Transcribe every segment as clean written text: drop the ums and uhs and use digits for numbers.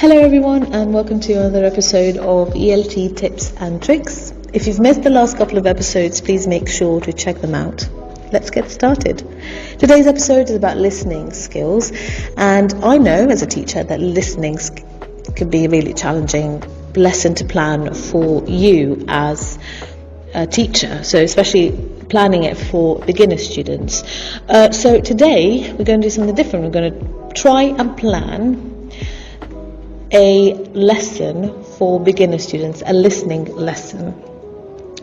Hello everyone, and welcome to another episode of ELT Tips and Tricks. If you've missed the last couple of episodes, please make sure to check them out. Let's get started. Today's episode is about listening skills, and I know as a teacher that listening can be a really challenging lesson to plan for you as a teacher, so especially planning it for beginner students. So today we're going to do something different. We're going to try and plan a lesson for beginner students, a listening lesson.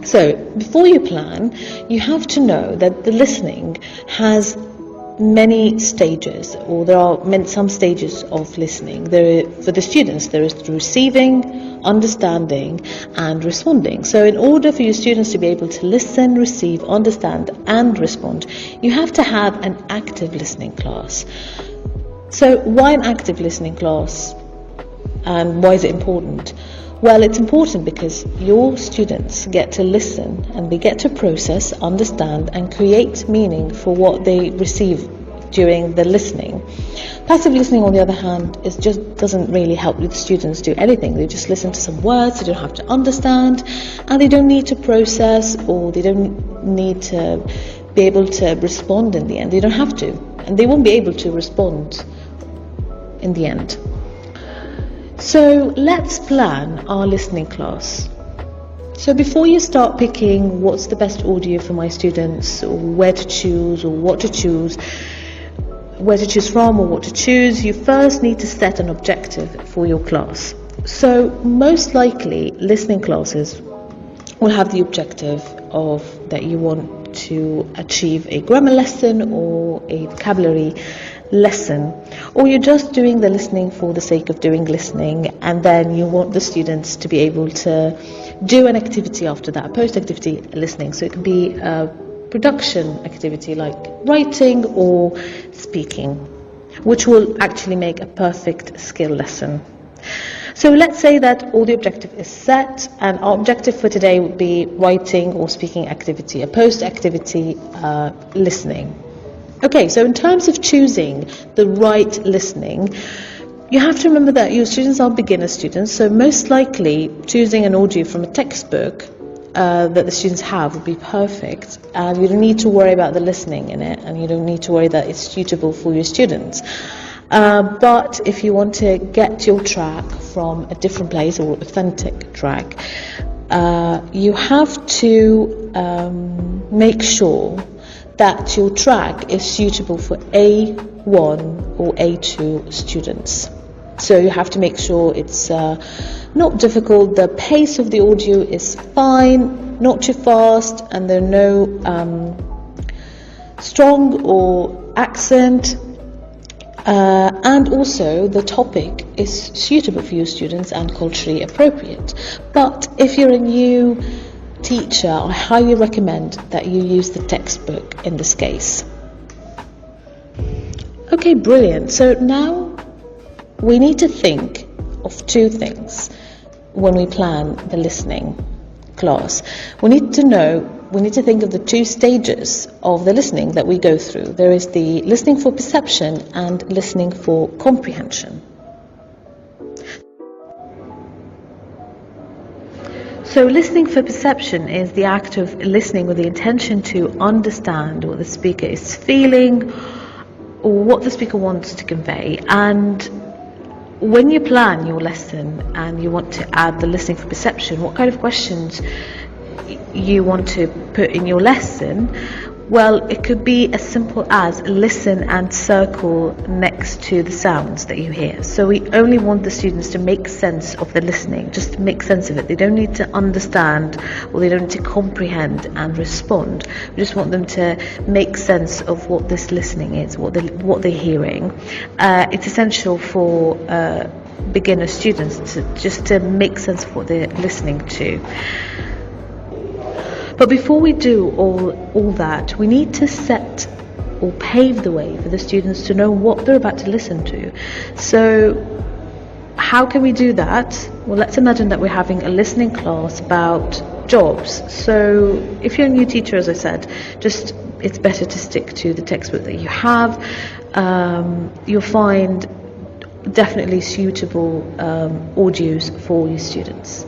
So before you plan, you have to know that the listening has many stages, or there are some stages of listening. For the students, there is receiving, understanding, and responding. So in order for your students to be able to listen, receive, understand, and respond, you have to have an active listening class. So why an active listening class? And why is it important? Well, it's important because your students get to listen and they get to process, understand, and create meaning for what they receive during the listening. Passive listening, on the other hand, doesn't really help the students do anything. They just listen to some words, they don't have to understand, and they don't need to process, or they don't need to be able to respond in the end. They don't have to, and they won't be able to respond in the end. So let's plan our listening class. So before you start picking what's the best audio for my students, or where to choose, or what to choose, where to choose from or what to choose, you first need to set an objective for your class. So most likely listening classes will have the objective of that you want to achieve a grammar lesson or a vocabulary lesson, or you're just doing the listening for the sake of doing listening, and then you want the students to be able to do an activity after that, a post-activity listening. So it can be a production activity like writing or speaking, which will actually make a perfect skill lesson. So let's say that all the objective is set, and our objective for today would be writing or speaking activity, a post-activity listening. Okay, so in terms of choosing the right listening, you have to remember that your students are beginner students, so most likely choosing an audio from a textbook that the students have would be perfect, and you don't need to worry about the listening in it, and you don't need to worry that it's suitable for your students. But if you want to get your track from a different place, or authentic track, you have to make sure that your track is suitable for A1 or A2 students. So you have to make sure it's not difficult, the pace of the audio is fine, not too fast, and there are no strong or accent, and also the topic is suitable for your students and culturally appropriate. But if you're a new teacher, I highly recommend that you use the textbook in this case. Okay, brilliant. So now we need to think of two things when we plan the listening class. We need to think of the two stages of the listening that we go through. There is the listening for perception and listening for comprehension. So listening for perception is the act of listening with the intention to understand what the speaker is feeling or what the speaker wants to convey. And when you plan your lesson and you want to add the listening for perception, what kind of questions you want to put in your lesson? Well, it could be as simple as listen and circle next to the sounds that you hear. So we only want the students to make sense of the listening, just to make sense of it. They don't need to understand, or they don't need to comprehend and respond. We just want them to make sense of what this listening is, what they're hearing. It's essential for beginner students to make sense of what they're listening to. But before we do all that, we need to set or pave the way for the students to know what they're about to listen to. So how can we do that? Well, let's imagine that we're having a listening class about jobs. So if you're a new teacher, as I said, it's better to stick to the textbook that you have. You'll find definitely suitable audios for your students.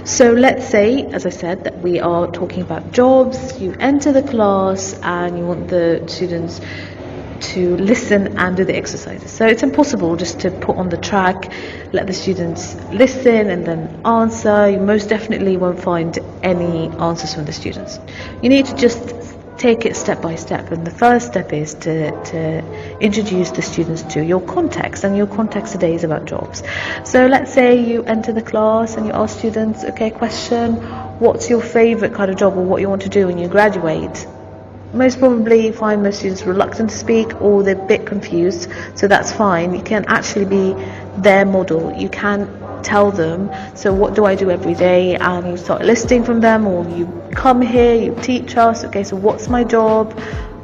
So let's say, as I said, that we are talking about jobs. You enter the class and you want the students to listen and do the exercises. So it's impossible just to put on the track, let the students listen and then answer. You most definitely won't find any answers from the students. You need to just take it step by step, and the first step is to introduce the students to your context, and your context today is about jobs. So let's say you enter the class and you ask students, okay, question, what's your favorite kind of job or what you want to do when you graduate? Most probably you find most students reluctant to speak, or they're a bit confused, so that's fine. You can actually be their model. You can tell them, so what do I do every day, and you start listing from them, or you come here, you teach us, okay, so what's my job?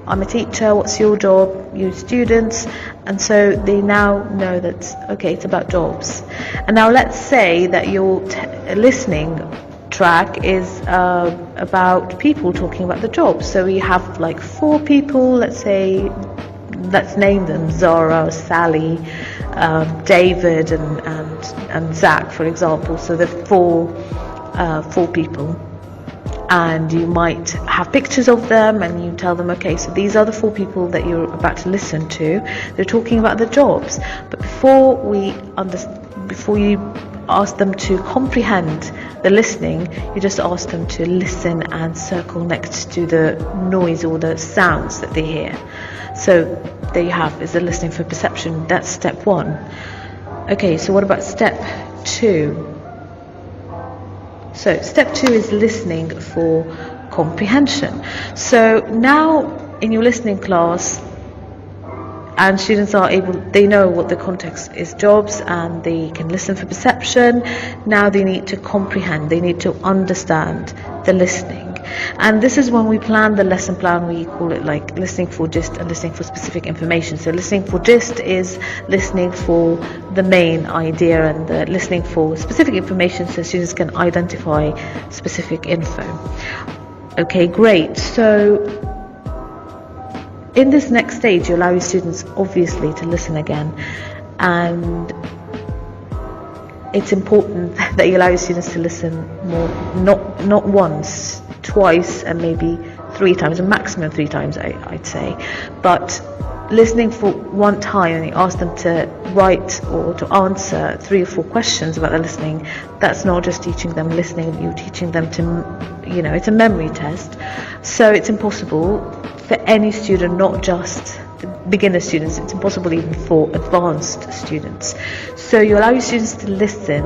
I'm a teacher, what's your job? You students. And so they now know that, okay, it's about jobs. And now let's say that your listening track is about people talking about the jobs. So we have like 4 people, let's name them Zara, Sally, David and Zach, for example. So the four people, and you might have pictures of them, and you tell them, okay, so these are the 4 people that you're about to listen to. They're talking about the jobs. But before you ask them to comprehend the listening, you just ask them to listen and circle next to the noise or the sounds that they hear. So there you have, is the listening for perception. That's step 1. Okay, so what about step 2? So step 2 is listening for comprehension. So now in your listening class, and students they know what the context is, jobs, and they can listen for perception. Now they need to comprehend, they need to understand the listening. And this is when we plan the lesson plan, we call it like listening for gist and listening for specific information. So listening for gist is listening for the main idea, and the listening for specific information so students can identify specific info. Okay, great. So in this next stage, you allow your students obviously to listen again, and it's important that you allow your students to listen more, not once, twice, and maybe 3 times, a maximum 3 times, I'd say. But listening for 1 time, and you ask them to write or to answer 3 or 4 questions about the listening, that's not just teaching them listening, you're teaching them to, it's a memory test. So it's impossible for any student, not just the beginner students, it's impossible even for advanced students. So you allow your students to listen,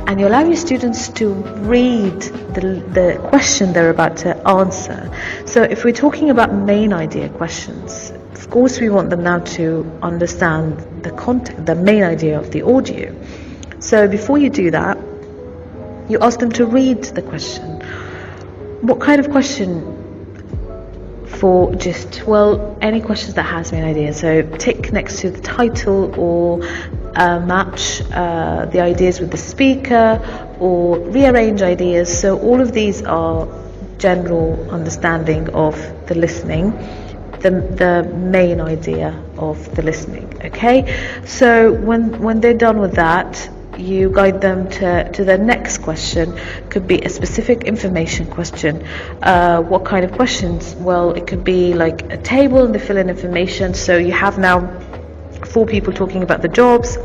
and you allow your students to read the question they're about to answer. So if we're talking about main idea questions, of course we want them now to understand the content, the main idea of the audio. So before you do that, you ask them to read the question. What kind of question? For just, any questions that has main idea. So tick next to the title, or match the ideas with the speaker, or rearrange ideas. So all of these are general understanding of the listening, the main idea of the listening. Okay, so when they're done with that, you guide them to the next question. Could be a specific information question. What kind of questions? Well, it could be like a table and they fill in information. So you have now 4 people talking about the jobs.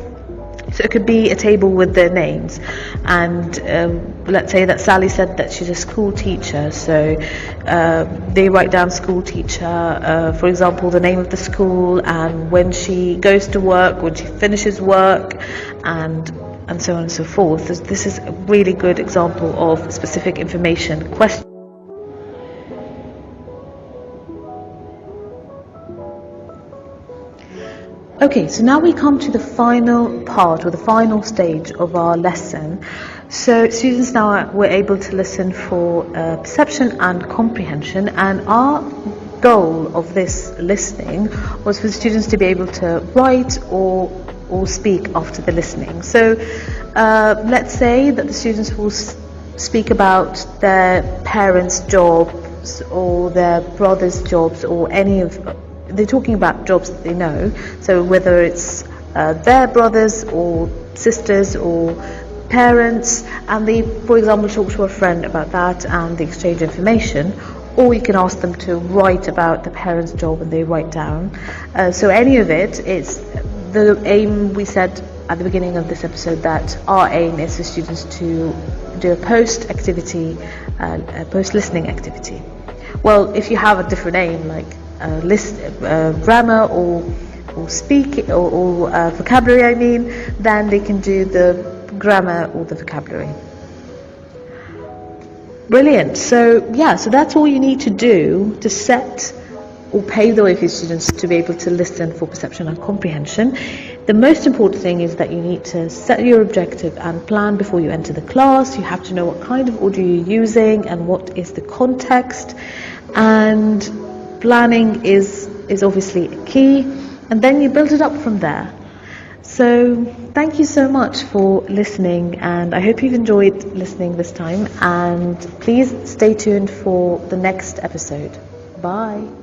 So it could be a table with their names, and let's say that Sally said that she's a school teacher, so they write down school teacher, for example, the name of the school, and when she goes to work, when she finishes work, and so on and so forth. This is a really good example of specific information question. Okay, so now we come to the final part, or the final stage of our lesson. So students now were able to listen for perception and comprehension, and our goal of this listening was for students to be able to write or speak after the listening. So let's say that the students will speak about their parents' jobs or their brother's jobs, or they're talking about jobs that they know. So whether it's their brothers or sisters or parents, and they, for example, talk to a friend about that and they exchange information. Or you can ask them to write about the parents' job and they write down. So any of it, it's the aim. We said at the beginning of this episode that our aim is for students to do a post-activity, a post-listening activity. Well, if you have a different aim, like grammar or speak or vocabulary, then they can do the grammar or the vocabulary. Brilliant. So that's all you need to do to set or pave the way for students to be able to listen for perception and comprehension. The most important thing is that you need to set your objective and plan before you enter the class. You have to know what kind of audio you're using and what is the context, and planning is obviously a key, and then you build it up from there. So thank you so much for listening, and I hope you've enjoyed listening this time, and please stay tuned for the next episode. Bye.